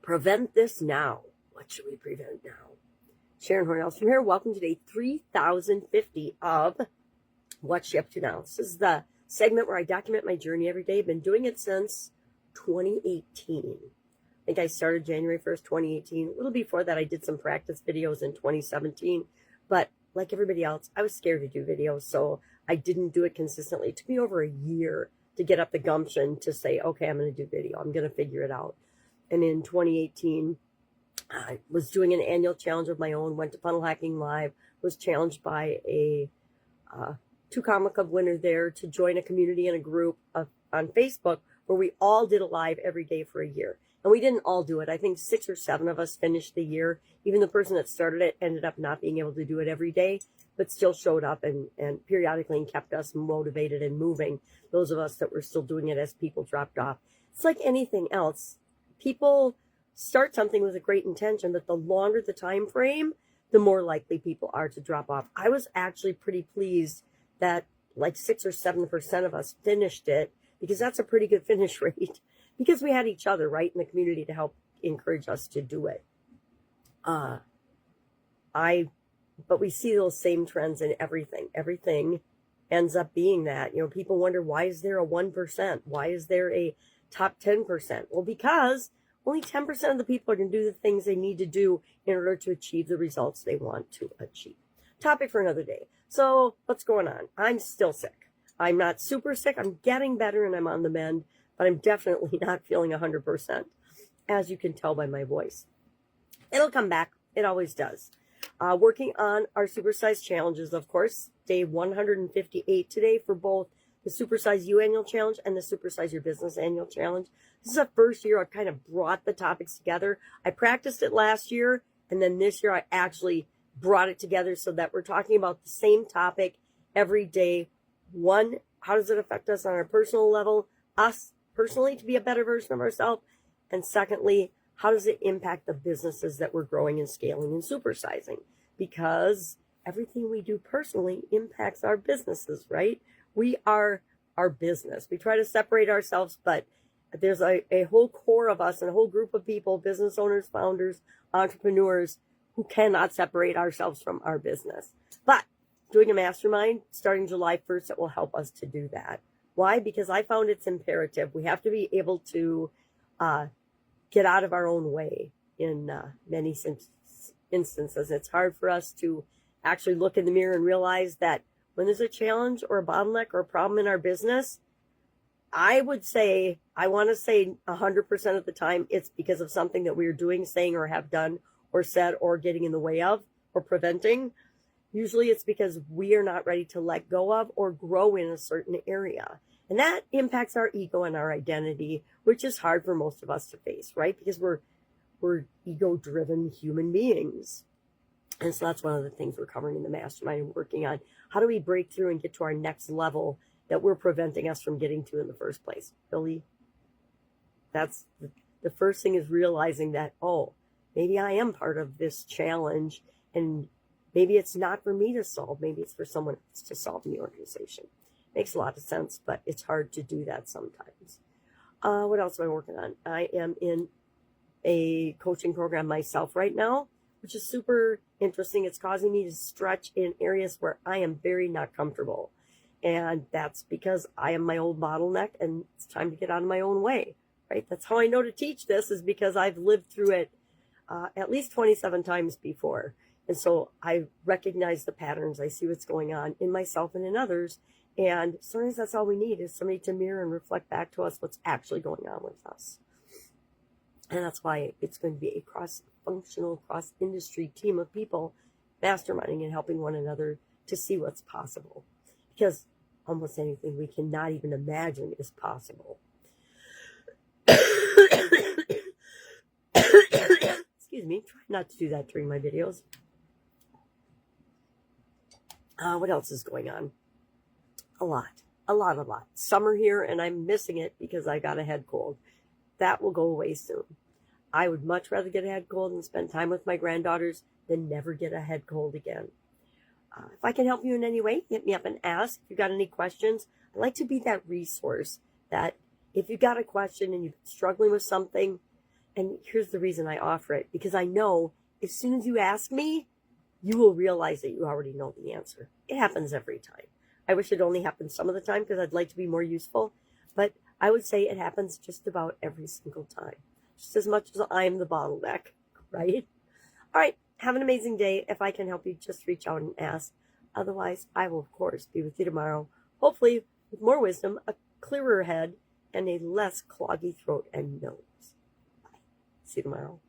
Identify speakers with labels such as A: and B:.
A: Prevent this now. What should we prevent now? Sharon Horne-Ellstrom here. Welcome to day 3050 of What's She Up To Now. This is the segment where I document my journey every day. I've been doing it since 2018. I think I started January 1st, 2018. A little before that, I did some practice videos in 2017. But like everybody else, I was scared to do videos, so I didn't do it consistently. It took me over a year to get up the gumption to say, okay, I'm going to do video. I'm going to figure it out. And in 2018, I was doing an annual challenge of my own, went to Funnel Hacking Live, was challenged by a 2-comma club winner there to join a community and a group on Facebook where we all did a live every day for a year. And we didn't all do it. I think 6 or 7 of us finished the year. Even the person that started it ended up not being able to do it every day, but still showed up and periodically and kept us motivated and moving. Those of us that were still doing it as people dropped off. It's like anything else. People start something with a great intention, but the longer the time frame, the more likely people are to drop off. I was actually pretty pleased that like 6 or 7% of us finished it, because that's a pretty good finish rate, because we had each other, right, in the community to help encourage us to do it. But we see those same trends in everything. Everything ends up being that. You know, people wonder, why is there a 1%? Why is there a top 10%? Well, because only 10% of the people are going to do the things they need to do in order to achieve the results they want to achieve. Topic for another day. So what's going on? I'm still sick. I'm not super sick. I'm getting better and I'm on the mend, but I'm definitely not feeling 100%, as you can tell by my voice. It'll come back. It always does. Working on our supersize challenges, of course, day 158 today for both the Supersize You Annual Challenge and the Supersize Your Business Annual Challenge. This is the first year I kind of brought the topics together. I practiced it last year, and then this year I actually brought it together so that we're talking about the same topic every day. One, how does it affect us on our personal level, us personally to be a better version of ourselves? And secondly, how does it impact the businesses that we're growing and scaling and supersizing? Because everything we do personally impacts our businesses, right? We are our business. We try to separate ourselves, but there's a whole core of us and a whole group of people, business owners, founders, entrepreneurs, who cannot separate ourselves from our business. But doing a mastermind starting July 1st, it will help us to do that. Why? Because I found it's imperative. We have to be able to get out of our own way in many instances. It's hard for us to actually look in the mirror and realize that when there's a challenge or a bottleneck or a problem in our business, I want to say 100% of the time, it's because of something that we're doing, saying, or have done, or said, or getting in the way of, or preventing. Usually it's because we are not ready to let go of or grow in a certain area. And that impacts our ego and our identity, which is hard for most of us to face, right? Because we're ego-driven human beings. And so that's one of the things we're covering in the mastermind and working on. How do we break through and get to our next level that we're preventing us from getting to in the first place? Billy, that's the first thing, is realizing that, oh, maybe I am part of this challenge, and maybe it's not for me to solve. Maybe it's for someone else to solve in the organization. Makes a lot of sense, but it's hard to do that sometimes. What else am I working on? I am in a coaching program myself right now, which is super interesting. It's causing me to stretch in areas where I am very not comfortable. And that's because I am my own bottleneck, and it's time to get out of my own way, right? That's how I know to teach this, is because I've lived through it at least 27 times before. And so I recognize the patterns. I see what's going on in myself and in others. And sometimes that's all we need, is somebody to mirror and reflect back to us what's actually going on with us. And that's why it's going to be a cross-functional, cross-industry team of people masterminding and helping one another to see what's possible. Because almost anything we cannot even imagine is possible. Excuse me, try not to do that during my videos. What else is going on? A lot. Summer here, and I'm missing it because I got a head cold. That will go away soon. I would much rather get a head cold and spend time with my granddaughters than never get a head cold again. If I can help you in any way, hit me up and ask. If you got any questions, I'd like to be that resource that if you got a question and you're struggling with something, And here's the reason I offer it, because I know as soon as you ask me, you will realize that you already know the answer. It happens every time. I wish it only happened some of the time because I'd like to be more useful, but I would say it happens just about every single time, just as much as I'm the bottleneck, right? All right, have an amazing day. If I can help you, just reach out and ask. Otherwise, I will, of course, be with you tomorrow, hopefully with more wisdom, a clearer head, and a less cloggy throat and nose. Bye. See you tomorrow.